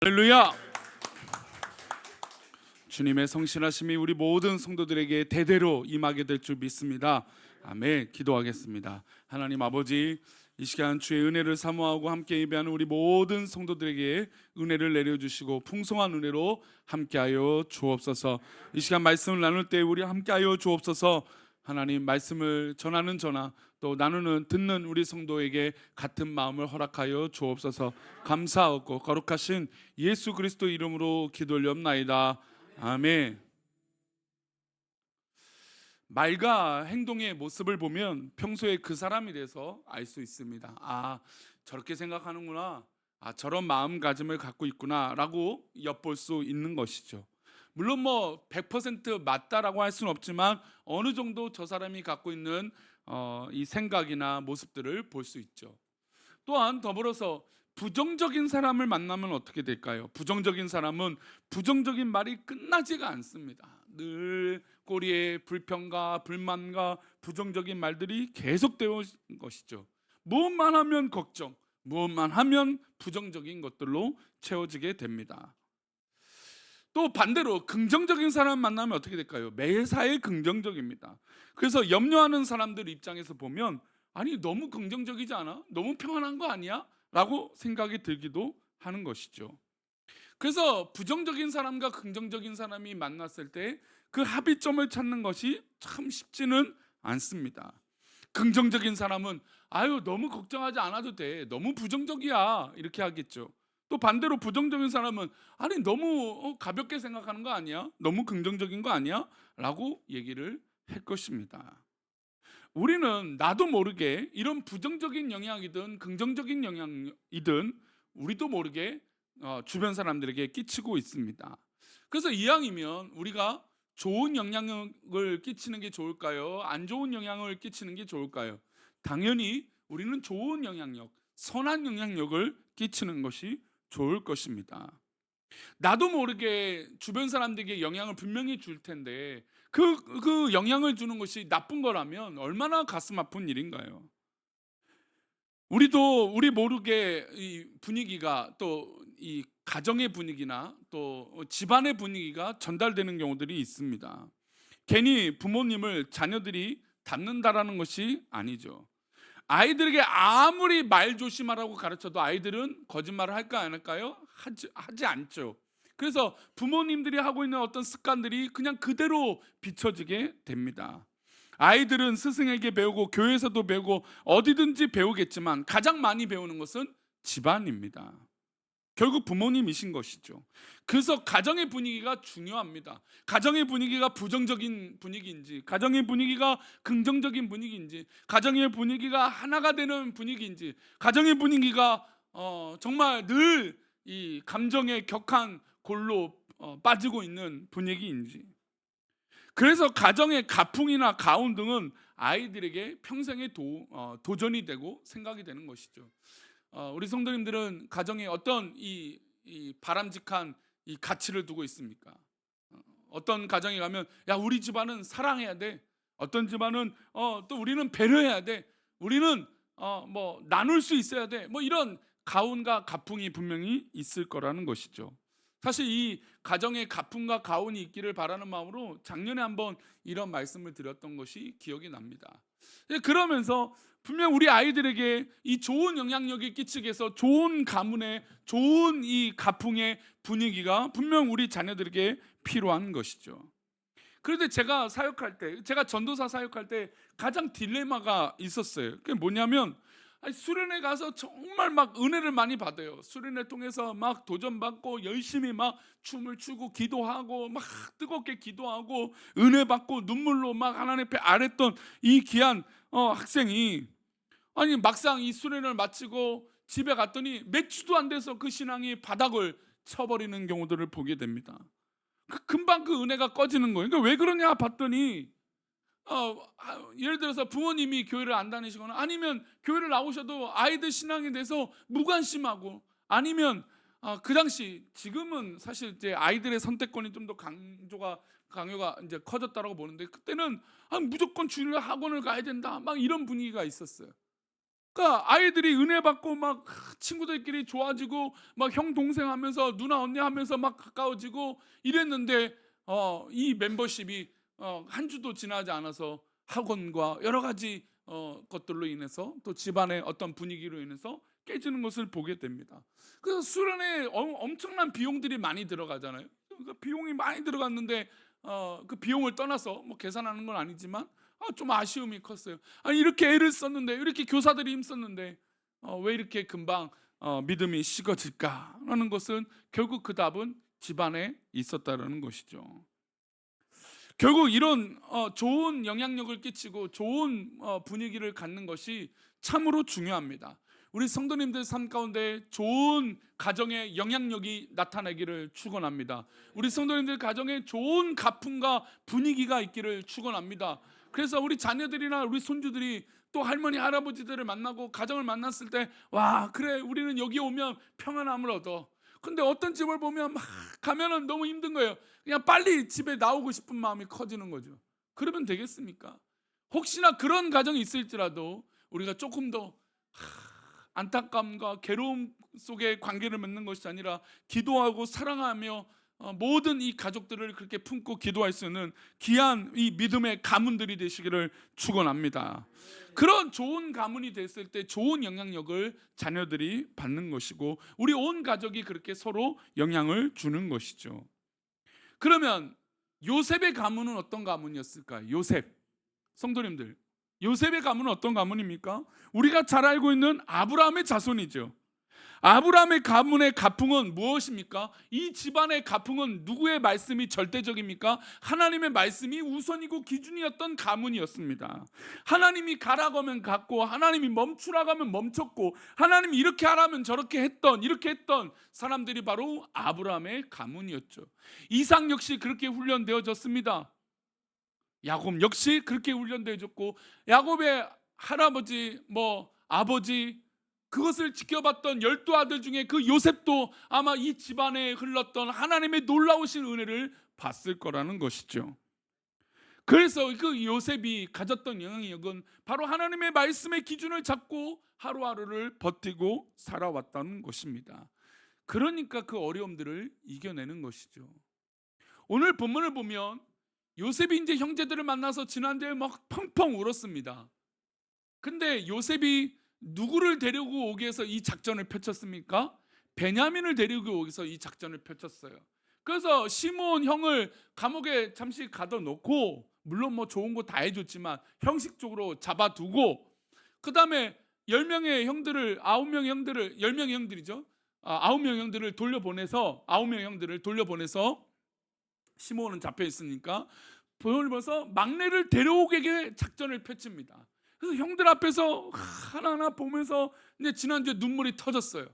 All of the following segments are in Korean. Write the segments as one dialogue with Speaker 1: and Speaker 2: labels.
Speaker 1: 할렐루야. 주님의 성실하심이 우리 모든 성도들에게 대대로 임하게 될 줄 믿습니다. 아멘. 기도하겠습니다. 하나님 아버지, 이 시간 주의 은혜를 사모하고 함께 예배하는 우리 모든 성도들에게 은혜를 내려주시고 풍성한 은혜로 함께하여 주옵소서. 이 시간 말씀을 나눌 때 우리 함께하여 주옵소서. 하나님 말씀을 전하는 저나 또 나누는 듣는 우리 성도에게 같은 마음을 허락하여 주옵소서. 감사하고 거룩하신 예수 그리스도 이름으로 기도 올리옵나이다. 아멘. 말과 행동의 모습을 보면 평소에 그 사람에 대해서 알 수 있습니다. 아, 저렇게 생각하는구나. 아, 저런 마음가짐을 갖고 있구나라고 엿볼 수 있는 것이죠. 물론 뭐 100% 맞다라고 할 수는 없지만 어느 정도 저 사람이 갖고 있는 이 생각이나 모습들을 볼 수 있죠. 또한 더불어서 부정적인 사람을 만나면 어떻게 될까요? 부정적인 사람은 부정적인 말이 끝나지가 않습니다. 늘 꼬리에 불평과 불만과 부정적인 말들이 계속되어 온 것이죠. 무엇만 하면 걱정, 무엇만 하면 부정적인 것들로 채워지게 됩니다. 또 반대로 긍정적인 사람 만나면 어떻게 될까요? 매사에 긍정적입니다. 그래서 염려하는 사람들 입장에서 보면 아니 너무 긍정적이지 않아? 너무 평안한 거 아니야? 라고 생각이 들기도 하는 것이죠. 그래서 부정적인 사람과 긍정적인 사람이 만났을 때 그 합의점을 찾는 것이 참 쉽지는 않습니다. 긍정적인 사람은 아유 너무 걱정하지 않아도 돼, 너무 부정적이야, 이렇게 하겠죠. 또 반대로 부정적인 사람은 아니 너무 가볍게 생각하는 거 아니야? 너무 긍정적인 거 아니야? 라고 얘기를 할 것입니다. 우리는 나도 모르게 이런 부정적인 영향이든 긍정적인 영향이든 우리도 모르게 주변 사람들에게 끼치고 있습니다. 그래서 이왕이면 우리가 좋은 영향을 끼치는 게 좋을까요? 안 좋은 영향을 끼치는 게 좋을까요? 당연히 우리는 좋은 영향력, 선한 영향력을 끼치는 것이 좋을 것입니다. 나도 모르게 주변 사람들에게 영향을 분명히 줄 텐데 그 영향을 주는 것이 나쁜 거라면 얼마나 가슴 아픈 일인가요? 우리도 우리 모르게 이 분위기가 또 이 가정의 분위기나 또 집안의 분위기가 전달되는 경우들이 있습니다. 괜히 부모님을 자녀들이 닮는다라는 것이 아니죠. 아이들에게 아무리 말 조심하라고 가르쳐도 아이들은 거짓말을 할까 안 할까요? 하지 않죠. 그래서 부모님들이 하고 있는 어떤 습관들이 그냥 그대로 비춰지게 됩니다. 아이들은 스승에게 배우고 교회에서도 배우고 어디든지 배우겠지만 가장 많이 배우는 것은 집안입니다. 결국 부모님이신 것이죠. 그래서 가정의 분위기가 중요합니다. 가정의 분위기가 부정적인 분위기인지, 가정의 분위기가 긍정적인 분위기인지, 가정의 분위기가 하나가 되는 분위기인지, 가정의 분위기가 정말 늘 이 감정의 격한 골로 빠지고 있는 분위기인지. 그래서 가정의 가풍이나 가훈 등은 아이들에게 평생의 도전이 되고 생각이 되는 것이죠. 우리 성도님들은 가정에 어떤 이 바람직한 이 가치를 두고 있습니까? 어떤 가정에 가면 야 우리 집안은 사랑해야 돼. 어떤 집안은 또 우리는 배려해야 돼. 우리는 뭐 나눌 수 있어야 돼. 뭐 이런 가훈과 가풍이 분명히 있을 거라는 것이죠. 사실 이 가정에 가풍과 가훈이 있기를 바라는 마음으로 작년에 한번 이런 말씀을 드렸던 것이 기억이 납니다. 그러면서 분명 우리 아이들에게 이 좋은 영향력이 끼치게 해서 좋은 가문의 좋은 이 가풍의 분위기가 분명 우리 자녀들에게 필요한 것이죠. 그런데 제가 사역할 때, 제가 전도사 사역할 때 가장 딜레마가 있었어요. 그게 뭐냐면 수련회 가서 정말 막 은혜를 많이 받아요. 수련회 통해서 막 도전받고 열심히 막 춤을 추고 기도하고 막 뜨겁게 기도하고 은혜 받고 눈물로 막 하나님 앞에 아랬던 이 귀한 학생이 아니 막상 이 수련을 마치고 집에 갔더니 몇 주도 안 돼서 그 신앙이 바닥을 쳐버리는 경우들을 보게 됩니다. 금방 그 은혜가 꺼지는 거예요. 그러니까 왜 그러냐 봤더니 예를 들어서 부모님이 교회를 안 다니시거나 아니면 교회를 나오셔도 아이들 신앙에 대해서 무관심하고 아니면 그 당시 지금은 사실 이제 아이들의 선택권이 좀 더 강요가 이제 커졌다라고 보는데 그때는 무조건 주일 학원을 가야 된다 막 이런 분위기가 있었어요. 그러니까 아이들이 은혜 받고 막 친구들끼리 좋아지고 막 형 동생 하면서 누나 언니 하면서 막 가까워지고 이랬는데 이 멤버십이 한 주도 지나지 않아서 학원과 여러 가지 것들로 인해서 또 집안의 어떤 분위기로 인해서 깨지는 것을 보게 됩니다. 그래서 수련회 엄청난 비용들이 많이 들어가잖아요. 그러니까 비용이 많이 들어갔는데 그 비용을 떠나서 뭐 계산하는 건 아니지만 좀 아쉬움이 컸어요. 이렇게 애를 썼는데, 이렇게 교사들이 힘썼는데 왜 이렇게 금방 믿음이 식어질까라는 것은 결국 그 답은 집안에 있었다라는 것이죠. 결국 이런 좋은 영향력을 끼치고 좋은 분위기를 갖는 것이 참으로 중요합니다. 우리 성도님들 삶 가운데 좋은 가정의 영향력이 나타나기를 축원합니다. 우리 성도님들 가정에 좋은 가풍과 분위기가 있기를 축원합니다. 그래서 우리 자녀들이나 우리 손주들이 또 할머니 할아버지들을 만나고 가정을 만났을 때, 와 그래 우리는 여기 오면 평안함을 얻어. 근데 어떤 집을 보면 막 가면은 너무 힘든 거예요. 그냥 빨리 집에 나오고 싶은 마음이 커지는 거죠. 그러면 되겠습니까? 혹시나 그런 가정이 있을지라도 우리가 조금 더 안타까움과 괴로움 속에 관계를 맺는 것이 아니라 기도하고 사랑하며 모든 이 가족들을 그렇게 품고 기도할 수 있는 귀한 이 믿음의 가문들이 되시기를 축원합니다. 그런 좋은 가문이 됐을 때 좋은 영향력을 자녀들이 받는 것이고 우리 온 가족이 그렇게 서로 영향을 주는 것이죠. 그러면 요셉의 가문은 어떤 가문이었을까요? 요셉 성도님들, 요셉의 가문은 어떤 가문입니까? 우리가 잘 알고 있는 아브라함의 자손이죠. 아브라함의 가문의 가풍은 무엇입니까? 이 집안의 가풍은 누구의 말씀이 절대적입니까? 하나님의 말씀이 우선이고 기준이었던 가문이었습니다. 하나님이 가라고 하면 갔고, 하나님이 멈추라고 하면 멈췄고, 하나님이 이렇게 하라면 저렇게 했던, 이렇게 했던 사람들이 바로 아브라함의 가문이었죠. 이삭 역시 그렇게 훈련되어졌습니다. 야곱 역시 그렇게 훈련되어졌고, 야곱의 할아버지, 아버지, 그것을 지켜봤던 12아들 중에 그 요셉도 아마 이 집안에 흘렀던 하나님의 놀라우신 은혜를 봤을 거라는 것이죠. 그래서 그 요셉이 가졌던 영향력은 바로 하나님의 말씀의 기준을 잡고 하루하루를 버티고 살아왔다는 것입니다. 그러니까 그 어려움들을 이겨내는 것이죠. 오늘 본문을 보면 요셉이 이제 형제들을 만나서 지난주에 막 펑펑 울었습니다. 근데 요셉이 누구를 데리고 오기 위해서 이 작전을 펼쳤습니까? 베냐민을 데리고 오기 위해서 이 작전을 펼쳤어요. 그래서 시므온 형을 감옥에 잠시 가둬놓고, 물론 뭐 좋은 거 다 해줬지만 형식적으로 잡아두고, 그 다음에 10명의 형들을, 9명의 형들을, 10명의 형들이죠. 9명 형들을 돌려보내서, 9명 형들을 돌려보내서, 시므온은 잡혀 있으니까 돌려보내서 막내를 데려오게 작전을 펼칩니다. 그래서 형들 앞에서 하나하나 보면서 이제 지난주에 눈물이 터졌어요.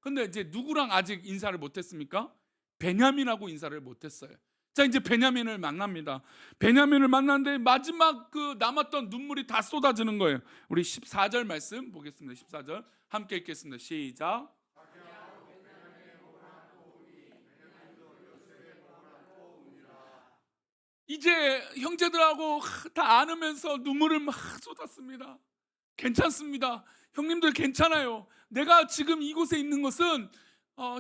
Speaker 1: 근데 이제 누구랑 아직 인사를 못했습니까? 베냐민하고 인사를 못했어요. 자, 이제 베냐민을 만납니다. 베냐민을 만났는데 마지막 그 남았던 눈물이 다 쏟아지는 거예요. 우리 14절 말씀 보겠습니다. 14절 함께 읽겠습니다. 시작. 이제 형제들하고 다 안으면서 눈물을 막 쏟았습니다. 괜찮습니다. 형님들 괜찮아요. 내가 지금 이곳에 있는 것은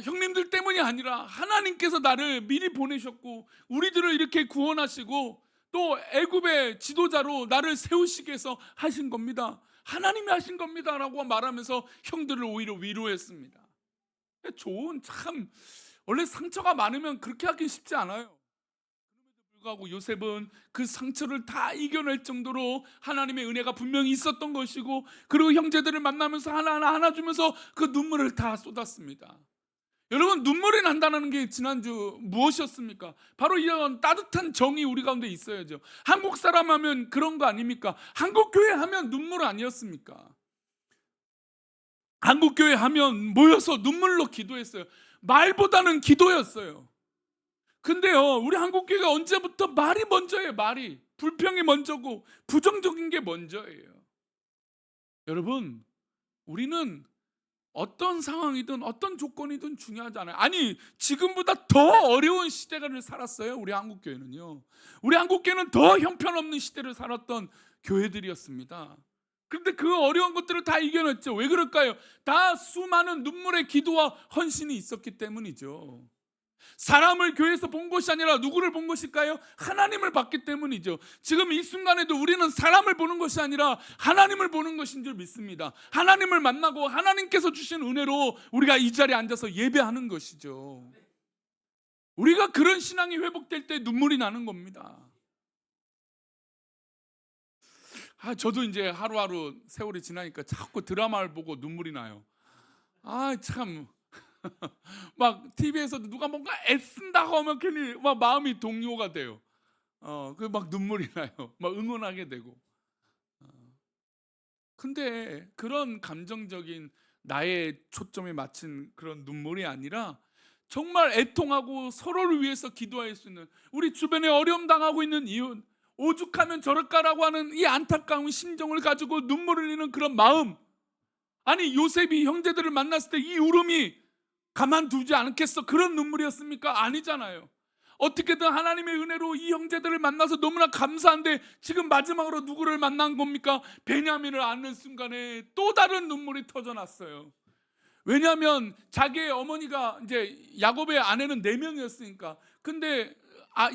Speaker 1: 형님들 때문이 아니라 하나님께서 나를 미리 보내셨고 우리들을 이렇게 구원하시고 또 애굽의 지도자로 나를 세우시기 위해서 하신 겁니다. 하나님이 하신 겁니다 라고 말하면서 형들을 오히려 위로했습니다. 좋은, 참 원래 상처가 많으면 그렇게 하긴 쉽지 않아요. 불구하고 요셉은 그 상처를 다 이겨낼 정도로 하나님의 은혜가 분명히 있었던 것이고, 그리고 형제들을 만나면서 하나하나 안아주면서 그 눈물을 다 쏟았습니다. 여러분, 눈물이 난다는 게 지난주 무엇이었습니까? 바로 이런 따뜻한 정이 우리 가운데 있어야죠. 한국 사람 하면 그런 거 아닙니까? 한국 교회 하면 눈물 아니었습니까? 한국 교회 하면 모여서 눈물로 기도했어요. 말보다는 기도였어요. 근데요, 우리 한국교회가 언제부터 말이 먼저예요. 말이 불평이 먼저고 부정적인 게 먼저예요. 여러분, 우리는 어떤 상황이든 어떤 조건이든 중요하지 않아요. 아니, 지금보다 더 어려운 시대를 살았어요. 우리 한국교회는요. 우리 한국교회는 더 형편없는 시대를 살았던 교회들이었습니다. 그런데 그 어려운 것들을 다 이겨냈죠. 왜 그럴까요? 다 수많은 눈물의 기도와 헌신이 있었기 때문이죠. 사람을 교회에서 본 것이 아니라 누구를 본 것일까요? 하나님을 봤기 때문이죠. 지금 이 순간에도 우리는 사람을 보는 것이 아니라 하나님을 보는 것인 줄 믿습니다. 하나님을 만나고 하나님께서 주신 은혜로 우리가 이 자리에 앉아서 예배하는 것이죠. 우리가 그런 신앙이 회복될 때 눈물이 나는 겁니다. 저도 이제 하루하루 세월이 지나니까 자꾸 드라마를 보고 눈물이 나요. 참. 막 TV에서도 누가 뭔가 애쓴다고 하면 괜히 막 마음이 동요가 돼요. 그 막 눈물이 나요. 막 응원하게 되고. 근데 그런 감정적인 나의 초점에 맞춘 그런 눈물이 아니라 정말 애통하고 서로를 위해서 기도할 수 있는, 우리 주변에 어려움 당하고 있는 이웃, 오죽하면 저럴까라고 하는 이 안타까운 심정을 가지고 눈물을 흘리는 그런 마음. 아니, 요셉이 형제들을 만났을 때 이 울음이 가만두지 않겠어, 그런 눈물이었습니까? 아니잖아요. 어떻게든 하나님의 은혜로 이 형제들을 만나서 너무나 감사한데 지금 마지막으로 누구를 만난 겁니까? 베냐민을 안는 순간에 또 다른 눈물이 터져났어요. 왜냐하면 자기의 어머니가 이제 야곱의 아내는 4명이었으니까. 근데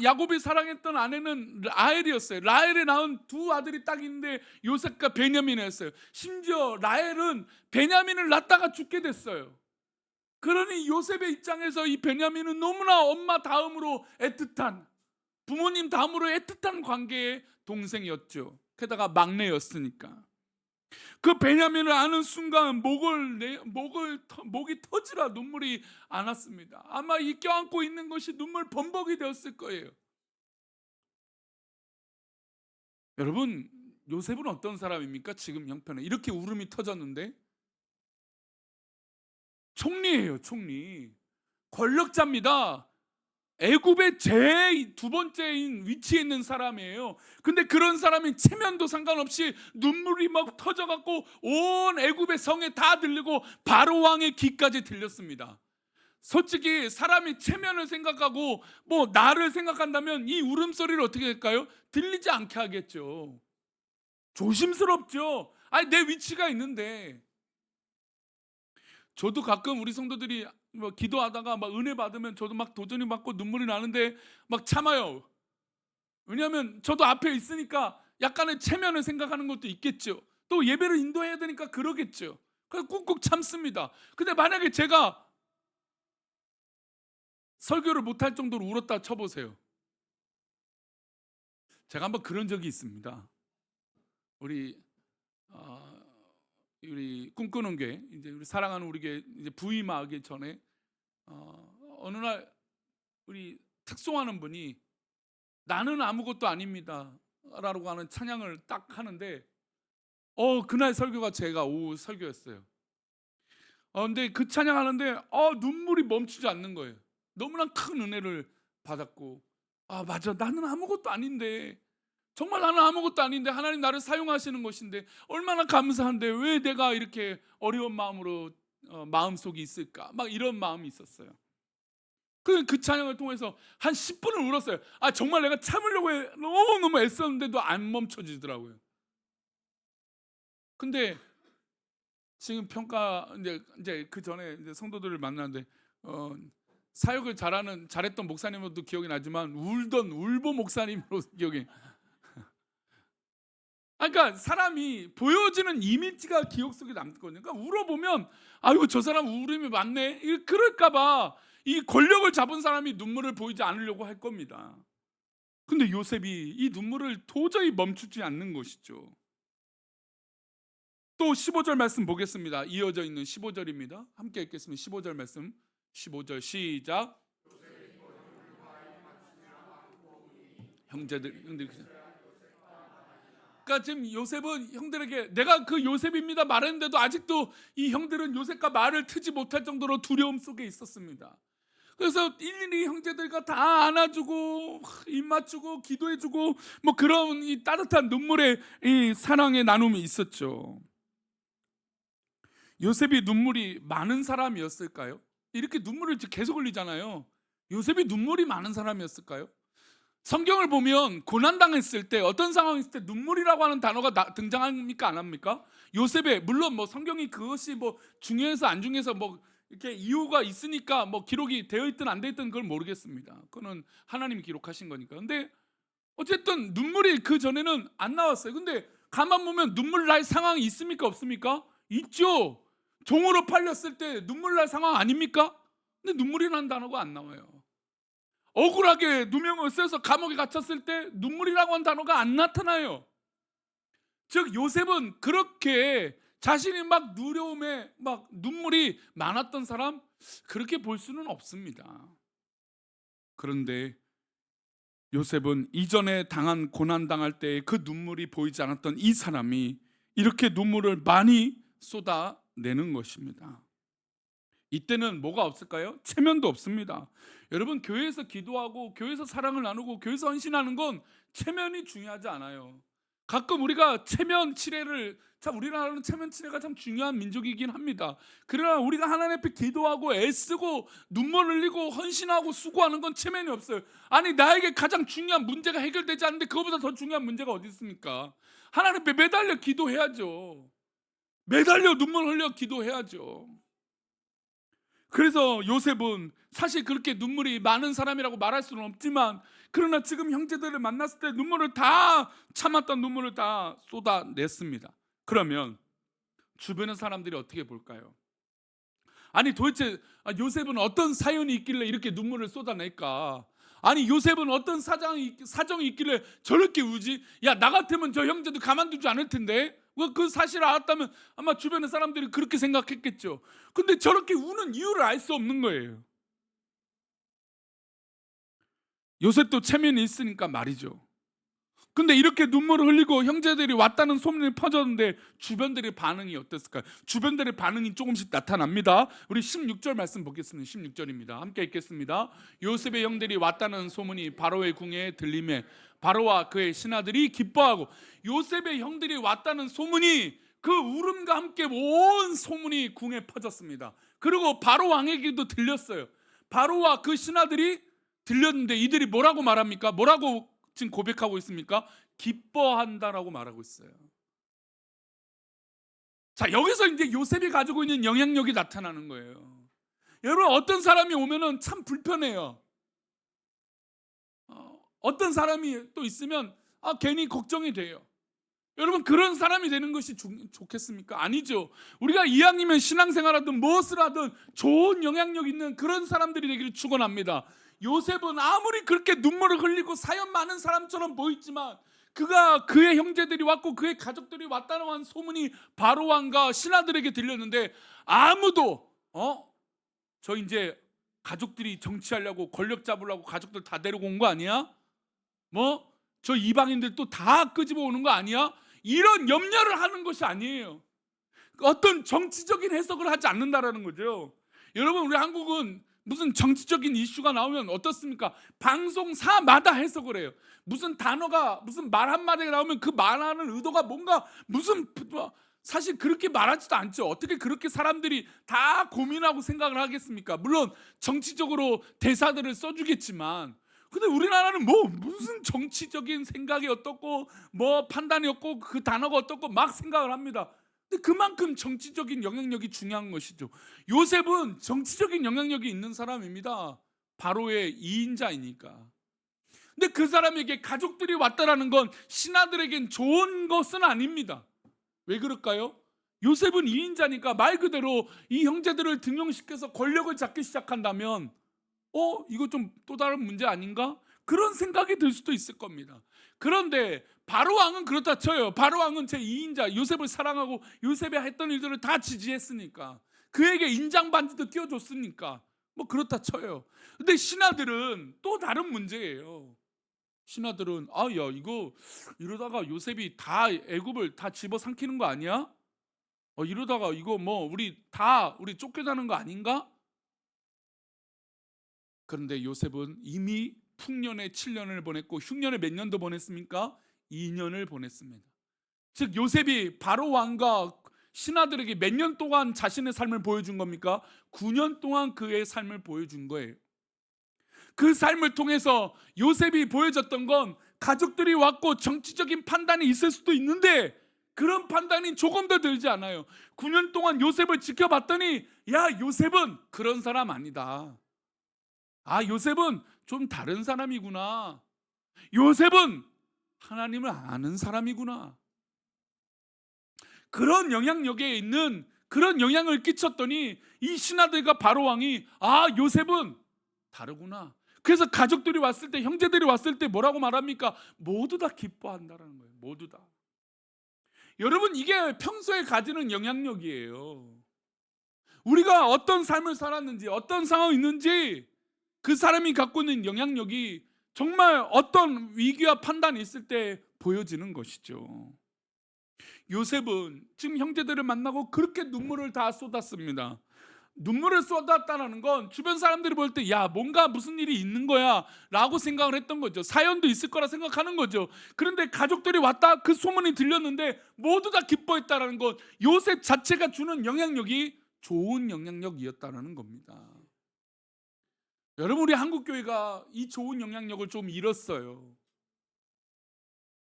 Speaker 1: 야곱이 사랑했던 아내는 라헬이었어요. 라헬에 낳은 2 아들이 딱 있는데 요셉과 베냐민이었어요. 심지어 라헬은 베냐민을 낳다가 죽게 됐어요. 그러니 요셉의 입장에서 이 베냐민은 너무나 엄마 다음으로 애틋한, 부모님 다음으로 애틋한 관계의 동생이었죠. 게다가 막내였으니까. 그 베냐민을 아는 순간 목이 터지라 눈물이 안 왔습니다. 아마 이 껴안고 있는 것이 눈물 범벅이 되었을 거예요. 여러분, 요셉은 어떤 사람입니까? 지금 형편에 이렇게 울음이 터졌는데 총리예요, 총리. 권력자입니다. 애굽의 제 2번째인 위치에 있는 사람이에요. 근데 그런 사람이 체면도 상관없이 눈물이 막 터져갖고 온 애굽의 성에 다 들리고 바로 왕의 귀까지 들렸습니다. 솔직히 사람이 체면을 생각하고 뭐 나를 생각한다면 이 울음소리를 어떻게 할까요? 들리지 않게 하겠죠. 조심스럽죠. 내 위치가 있는데. 저도 가끔 우리 성도들이 뭐 기도하다가 막 은혜 받으면 저도 막 도전이 받고 눈물이 나는데 막 참아요. 왜냐하면 저도 앞에 있으니까 약간의 체면을 생각하는 것도 있겠죠. 또 예배를 인도해야 되니까 그러겠죠. 그래서 꾹꾹 참습니다. 근데 만약에 제가 설교를 못할 정도로 울었다 쳐보세요. 제가 한번 그런 적이 있습니다. 우리 꿈꾸는 교회, 이제 우리 사랑하는 우리 교회 이제 부임하기 전에 어느 날 우리 특송하는 분이 나는 아무것도 아닙니다 라고 하는 찬양을 딱 하는데 그날 설교가 제가 오후 설교였어요. 근데 그 찬양하는데 눈물이 멈추지 않는 거예요. 너무나 큰 은혜를 받았고, 맞아, 나는 아무것도 아닌데, 정말 나는 아무것도 아닌데 하나님 나를 사용하시는 것인데 얼마나 감사한데 왜 내가 이렇게 어려운 마음으로 마음속이 있을까, 막 이런 마음이 있었어요. 그 찬양을 통해서 한 10분을 울었어요. 정말 내가 참으려고 너무 애썼는데도 안 멈춰지더라고요. 근데 지금 이제 그 전에 이제 성도들을 만나는데 사역을 잘했던 목사님으로도 기억이 나지만 울던 울보 목사님으로 기억이. 그러니까 사람이 보여지는 이미지가 기억 속에 남거든요. 그러니까 울어보면 아이고 저 사람 울음이 많네, 그럴까봐 이 권력을 잡은 사람이 눈물을 보이지 않으려고 할 겁니다. 근데 요셉이 이 눈물을 도저히 멈추지 않는 것이죠. 또 15절 말씀 보겠습니다. 이어져 있는 15절입니다. 함께 읽겠습니다. 15절 말씀. 15절 시작. 형제들. 그러니까 지금 요셉은 형들에게 내가 그 요셉입니다 말했는데도 아직도 이 형들은 요셉과 말을 트지 못할 정도로 두려움 속에 있었습니다. 그래서 일일이 형제들과 다 안아주고 입 맞추고 기도해주고 뭐 그런 이 따뜻한 눈물의 이 사랑의 나눔이 있었죠. 요셉이 눈물이 많은 사람이었을까요? 이렇게 눈물을 계속 흘리잖아요. 요셉이 눈물이 많은 사람이었을까요? 성경을 보면 고난당했을 때 어떤 상황이 있을 때 눈물이라고 하는 단어가 등장합니까 안 합니까? 요셉의 물론 뭐 성경이 그것이 뭐 중요해서 안 중요해서 뭐 이렇게 이유가 있으니까 뭐 기록이 되어 있든 안 되어 있든 그걸 모르겠습니다. 그거는 하나님이 기록하신 거니까. 근데 어쨌든 눈물이 그 전에는 안 나왔어요. 근데 가만 보면 눈물 날 상황이 있습니까 없습니까? 있죠. 종으로 팔렸을 때 눈물 날 상황 아닙니까? 근데 눈물이라는 단어가 안 나와요. 억울하게 누명을 써서 감옥에 갇혔을 때 눈물이라고 하는 단어가 안 나타나요. 즉 요셉은 그렇게 자신이 막 누려움에 막 눈물이 많았던 사람 그렇게 볼 수는 없습니다. 그런데 요셉은 이전에 당한 고난 당할 때 그 눈물이 보이지 않았던 이 사람이 이렇게 눈물을 많이 쏟아내는 것입니다. 이때는 뭐가 없을까요? 체면도 없습니다. 여러분 교회에서 기도하고 교회에서 사랑을 나누고 교회에서 헌신하는 건 체면이 중요하지 않아요. 가끔 우리가 체면 치레를 참 우리나라는 체면 치레가 참 중요한 민족이긴 합니다. 그러나 우리가 하나님 앞에 기도하고 애쓰고 눈물 흘리고 헌신하고 수고하는 건 체면이 없어요. 아니 나에게 가장 중요한 문제가 해결되지 않는데 그거보다 더 중요한 문제가 어디 있습니까? 하나님 앞에 매달려 기도해야죠. 매달려 눈물 흘려 기도해야죠. 그래서 요셉은 사실 그렇게 눈물이 많은 사람이라고 말할 수는 없지만 그러나 지금 형제들을 만났을 때 눈물을 다 참았던 눈물을 다 쏟아냈습니다. 그러면 주변의 사람들이 어떻게 볼까요? 아니 도대체 요셉은 어떤 사연이 있길래 이렇게 눈물을 쏟아낼까? 아니 요셉은 어떤 사정이 있길래 저렇게 우지? 야 나 같으면 저 형제도 가만두지 않을 텐데 그 사실을 알았다면 아마 주변의 사람들이 그렇게 생각했겠죠. 근데 저렇게 우는 이유를 알 수 없는 거예요. 요셉도 체면이 있으니까 말이죠. 근데 이렇게 눈물을 흘리고 형제들이 왔다는 소문이 퍼졌는데 주변들의 반응이 어땠을까요? 주변들의 반응이 조금씩 나타납니다. 우리 16절 말씀 보겠습니다. 16절입니다. 함께 읽겠습니다. 요셉의 형들이 왔다는 소문이 바로의 궁에 들림에 바로와 그의 신하들이 기뻐하고 요셉의 형들이 왔다는 소문이 그 울음과 함께 온 소문이 궁에 퍼졌습니다. 그리고 바로 왕에게도 들렸어요. 바로와 그 신하들이 들렸는데 이들이 뭐라고 말합니까? 뭐라고 지금 고백하고 있습니까? 기뻐한다라고 말하고 있어요. 자, 여기서 이제 요셉이 가지고 있는 영향력이 나타나는 거예요. 여러분 어떤 사람이 오면은 참 불편해요. 어떤 사람이 또 있으면 괜히 걱정이 돼요. 여러분 그런 사람이 되는 것이 좋겠습니까? 아니죠. 우리가 이왕이면 신앙생활하든 무엇을 하든 좋은 영향력 있는 그런 사람들이 되기를 축원합니다. 요셉은 아무리 그렇게 눈물을 흘리고 사연 많은 사람처럼 보이지만 그의 형제들이 왔고 그의 가족들이 왔다는 소문이 바로 왕과 신하들에게 들렸는데 아무도 저 이제 가족들이 정치하려고 권력 잡으려고 가족들 다 데리고 온 거 아니야? 뭐 저 이방인들 또 다 끄집어 오는 거 아니야? 이런 염려를 하는 것이 아니에요. 어떤 정치적인 해석을 하지 않는다라는 거죠. 여러분 우리 한국은 무슨 정치적인 이슈가 나오면 어떻습니까? 방송사마다 해석을 해요. 무슨 단어가 무슨 말 한마디가 나오면 그 말하는 의도가 뭔가 무슨 사실 그렇게 말하지도 않죠. 어떻게 그렇게 사람들이 다 고민하고 생각을 하겠습니까? 물론 정치적으로 대사들을 써주겠지만 근데 우리나라는 무슨 정치적인 생각이 어떻고 뭐 판단이 없고 그 단어가 어떻고 막 생각을 합니다. 근데 그만큼 정치적인 영향력이 중요한 것이죠. 요셉은 정치적인 영향력이 있는 사람입니다. 바로의 2인자이니까. 근데 그 사람에게 가족들이 왔다라는 건 신하들에겐 좋은 것은 아닙니다. 왜 그럴까요? 요셉은 2인자니까 말 그대로 이 형제들을 등용시켜서 권력을 잡기 시작한다면 이거 좀 또 다른 문제 아닌가? 그런 생각이 들 수도 있을 겁니다. 그런데 바로 왕은 그렇다 쳐요. 바로 왕은 제 2인자 요셉을 사랑하고 요셉이 했던 일들을 다 지지했으니까 그에게 인장 반지도 끼워줬으니까 뭐 그렇다 쳐요. 근데 신하들은 또 다른 문제예요. 신하들은 야 이거 이러다가 요셉이 다 애굽을 다 집어삼키는 거 아니야? 이러다가 이거 뭐 우리 쫓겨나는 거 아닌가? 그런데 요셉은 이미 풍년의 7년을 보냈고 흉년의 몇 년도 보냈습니까? 2년을 보냈습니다. 즉 요셉이 바로 왕과 신하들에게 몇 년 동안 자신의 삶을 보여준 겁니까? 9년 동안 그의 삶을 보여준 거예요. 그 삶을 통해서 요셉이 보여줬던 건 가족들이 왔고 정치적인 판단이 있을 수도 있는데 그런 판단이 조금 더 들지 않아요. 9년 동안 요셉을 지켜봤더니 야, 요셉은 그런 사람 아니다. 아, 요셉은 좀 다른 사람이구나. 요셉은 하나님을 아는 사람이구나. 그런 영향력에 있는 그런 영향을 끼쳤더니 이 신하들과 바로 왕이 아, 요셉은 다르구나. 그래서 가족들이 왔을 때, 형제들이 왔을 때 뭐라고 말합니까? 모두 다 기뻐한다라는 거예요. 모두 다. 여러분, 이게 평소에 가지는 영향력이에요. 우리가 어떤 삶을 살았는지, 어떤 상황이 있는지 그 사람이 갖고 있는 영향력이 정말 어떤 위기와 판단이 있을 때 보여지는 것이죠. 요셉은 지금 형제들을 만나고 그렇게 눈물을 다 쏟았습니다. 눈물을 쏟았다는 건 주변 사람들이 볼 때 야, 뭔가 무슨 일이 있는 거야 라고 생각을 했던 거죠. 사연도 있을 거라 생각하는 거죠. 그런데 가족들이 왔다, 그 소문이 들렸는데 모두 다 기뻐했다는 건 요셉 자체가 주는 영향력이 좋은 영향력이었다는 겁니다. 여러분, 우리 한국교회가 이 좋은 영향력을 좀 잃었어요.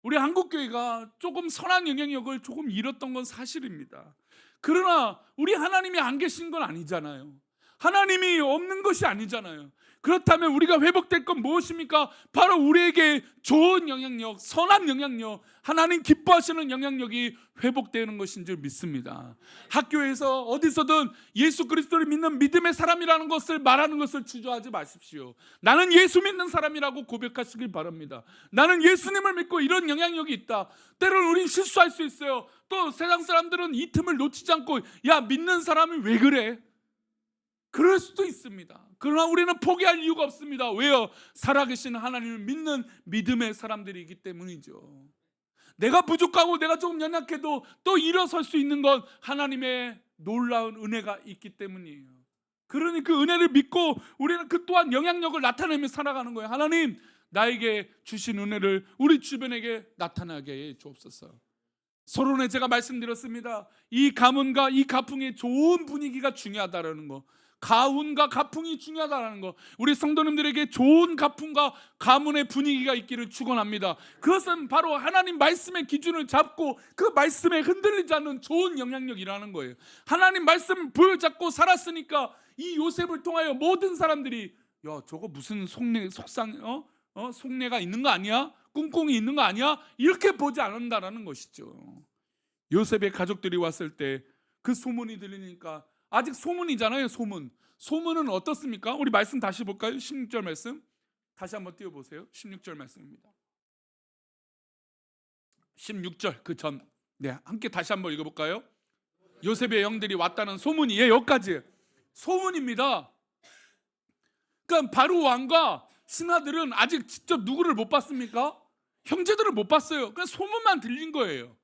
Speaker 1: 우리 한국교회가 조금 선한 영향력을 조금 잃었던 건 사실입니다. 그러나 우리 하나님이 안 계신 건 아니잖아요. 하나님이 없는 것이 아니잖아요. 그렇다면 우리가 회복될 건 무엇입니까? 바로 우리에게 좋은 영향력, 선한 영향력, 하나님 기뻐하시는 영향력이 회복되는 것인 줄 믿습니다. 학교에서 어디서든 예수 그리스도를 믿는 믿음의 사람이라는 것을 말하는 것을 주저하지 마십시오. 나는 예수 믿는 사람이라고 고백하시길 바랍니다. 나는 예수님을 믿고 이런 영향력이 있다. 때로는 우린 실수할 수 있어요. 또 세상 사람들은 이 틈을 놓치지 않고 야, 믿는 사람이 왜 그래? 그럴 수도 있습니다. 그러나 우리는 포기할 이유가 없습니다. 왜요? 살아계신 하나님을 믿는 믿음의 사람들이기 때문이죠. 내가 부족하고 내가 조금 연약해도 또 일어설 수 있는 건 하나님의 놀라운 은혜가 있기 때문이에요. 그러니 그 은혜를 믿고 우리는 그 또한 영향력을 나타내며 살아가는 거예요. 하나님, 나에게 주신 은혜를 우리 주변에게 나타나게 해 주옵소서. 서론에 제가 말씀드렸습니다. 이 가문과 이 가풍의 좋은 분위기가 중요하다는 거, 가훈과 가풍이 중요하다는 거, 우리 성도님들에게 좋은 가풍과 가문의 분위기가 있기를 축원합니다. 그것은 바로 하나님 말씀의 기준을 잡고 그 말씀에 흔들리지 않는 좋은 영향력이라는 거예요. 하나님 말씀을 부여잡고 살았으니까 이 요셉을 통하여 모든 사람들이 야, 저거 무슨 속내가 있는 거 아니야? 꿍꿍이 있는 거 아니야? 이렇게 보지 않는다라는 것이죠. 요셉의 가족들이 왔을 때 그 소문이 들리니까, 아직 소문이잖아요. 소문은 어떻습니까? 우리 말씀 다시 볼까요? 16절 말씀 다시 한번 띄워보세요. 16절 말씀입니다. 16절 그 전, 네, 함께 다시 한번 읽어볼까요? 요셉의 영들이 왔다는 소문이, 여기까지 소문입니다. 그러니까 바로 왕과 신하들은 아직 직접 누구를 못 봤습니까? 형제들을 못 봤어요. 그냥 소문만 들린 거예요.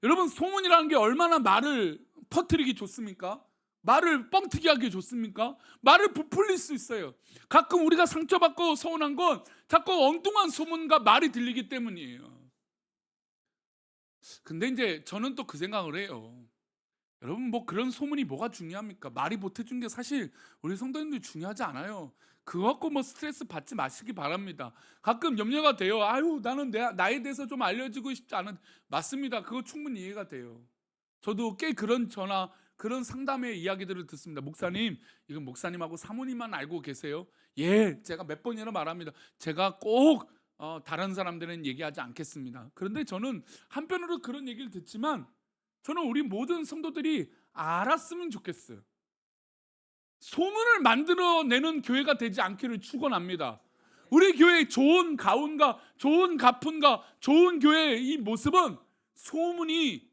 Speaker 1: 여러분, 소문이라는 게 얼마나 말을 퍼뜨리기 좋습니까? 말을 뻥튀기 하기 좋습니까? 말을 부풀릴 수 있어요. 가끔 우리가 상처받고 서운한 건 자꾸 엉뚱한 소문과 말이 들리기 때문이에요. 근데 이제 저는 또 그 생각을 해요. 여러분, 뭐 그런 소문이 뭐가 중요합니까? 말이 보태준 게 사실 우리 성도님들 중요하지 않아요. 그거 갖고 뭐 스트레스 받지 마시기 바랍니다. 가끔 염려가 돼요. 아유, 나는 나에 대해서 좀 알려지고 싶지 않은. 맞습니다. 그거 충분히 이해가 돼요. 저도 꽤 그런 전화, 그런 상담의 이야기들을 듣습니다. 목사님, 이건 목사님하고 사모님만 알고 계세요? 예, 제가 몇 번이나 말합니다. 제가 꼭 다른 사람들은 얘기하지 않겠습니다. 그런데 저는 한편으로 그런 얘기를 듣지만 저는 우리 모든 성도들이 알았으면 좋겠어요. 소문을 만들어내는 교회가 되지 않기를 축원합니다. 우리 교회의 좋은 가운과 좋은 가풍과 좋은 교회의 이 모습은 소문이,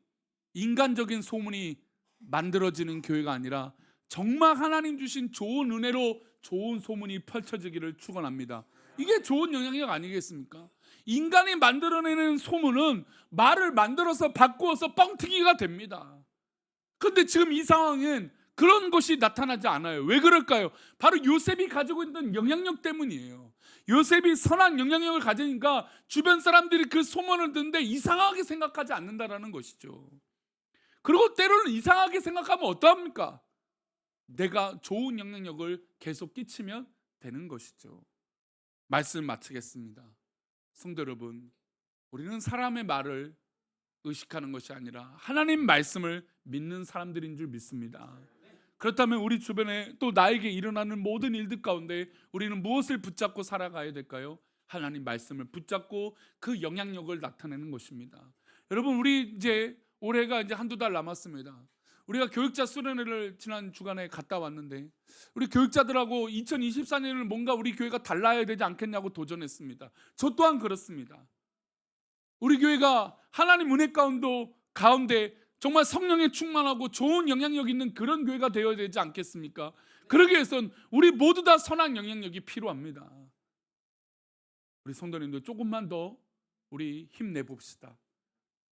Speaker 1: 인간적인 소문이 만들어지는 교회가 아니라 정말 하나님 주신 좋은 은혜로 좋은 소문이 펼쳐지기를 축원합니다. 이게 좋은 영향력 아니겠습니까? 인간이 만들어내는 소문은 말을 만들어서 바꾸어서 뻥튀기가 됩니다. 그런데 지금 이 상황은 그런 것이 나타나지 않아요. 왜 그럴까요? 바로 요셉이 가지고 있는 영향력 때문이에요. 요셉이 선한 영향력을 가지니까 주변 사람들이 그 소문을 듣는데 이상하게 생각하지 않는다라는 것이죠. 그리고 때로는 이상하게 생각하면 어떠합니까? 내가 좋은 영향력을 계속 끼치면 되는 것이죠. 말씀 마치겠습니다. 성도 여러분, 우리는 사람의 말을 의식하는 것이 아니라 하나님 말씀을 믿는 사람들인 줄 믿습니다. 그렇다면 우리 주변에 또 나에게 일어나는 모든 일들 가운데 우리는 무엇을 붙잡고 살아가야 될까요? 하나님 말씀을 붙잡고 그 영향력을 나타내는 것입니다. 여러분, 우리 이제 올해가 이제 한두 달 남았습니다. 우리가 교육자 수련회를 지난 주간에 갔다 왔는데 우리 교육자들하고 2024년을 뭔가 우리 교회가 달라야 되지 않겠냐고 도전했습니다. 저 또한 그렇습니다. 우리 교회가 하나님 은혜 가운데 정말 성령에 충만하고 좋은 영향력 있는 그런 교회가 되어야 되지 않겠습니까? 그러기 위해서는 우리 모두 다 선한 영향력이 필요합니다. 우리 성도님들 조금만 더 우리 힘내봅시다.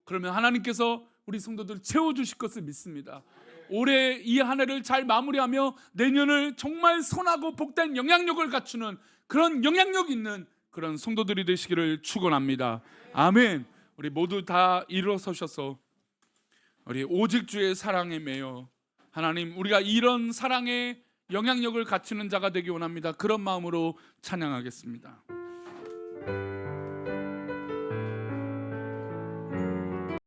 Speaker 1: 그러면 하나님께서 우리 성도들 채워주실 것을 믿습니다. 올해 이 한 해를 잘 마무리하며 내년을 정말 선하고 복된 영향력을 갖추는 그런 영향력 있는 그런 성도들이 되시기를 축원합니다. 아멘. 우리 모두 다 일어서셔서 우리 오직 주의 사랑에 매여 하나님, 우리가 이런 사랑의 영향력을 갖추는 자가 되기 원합니다. 그런 마음으로 찬양하겠습니다.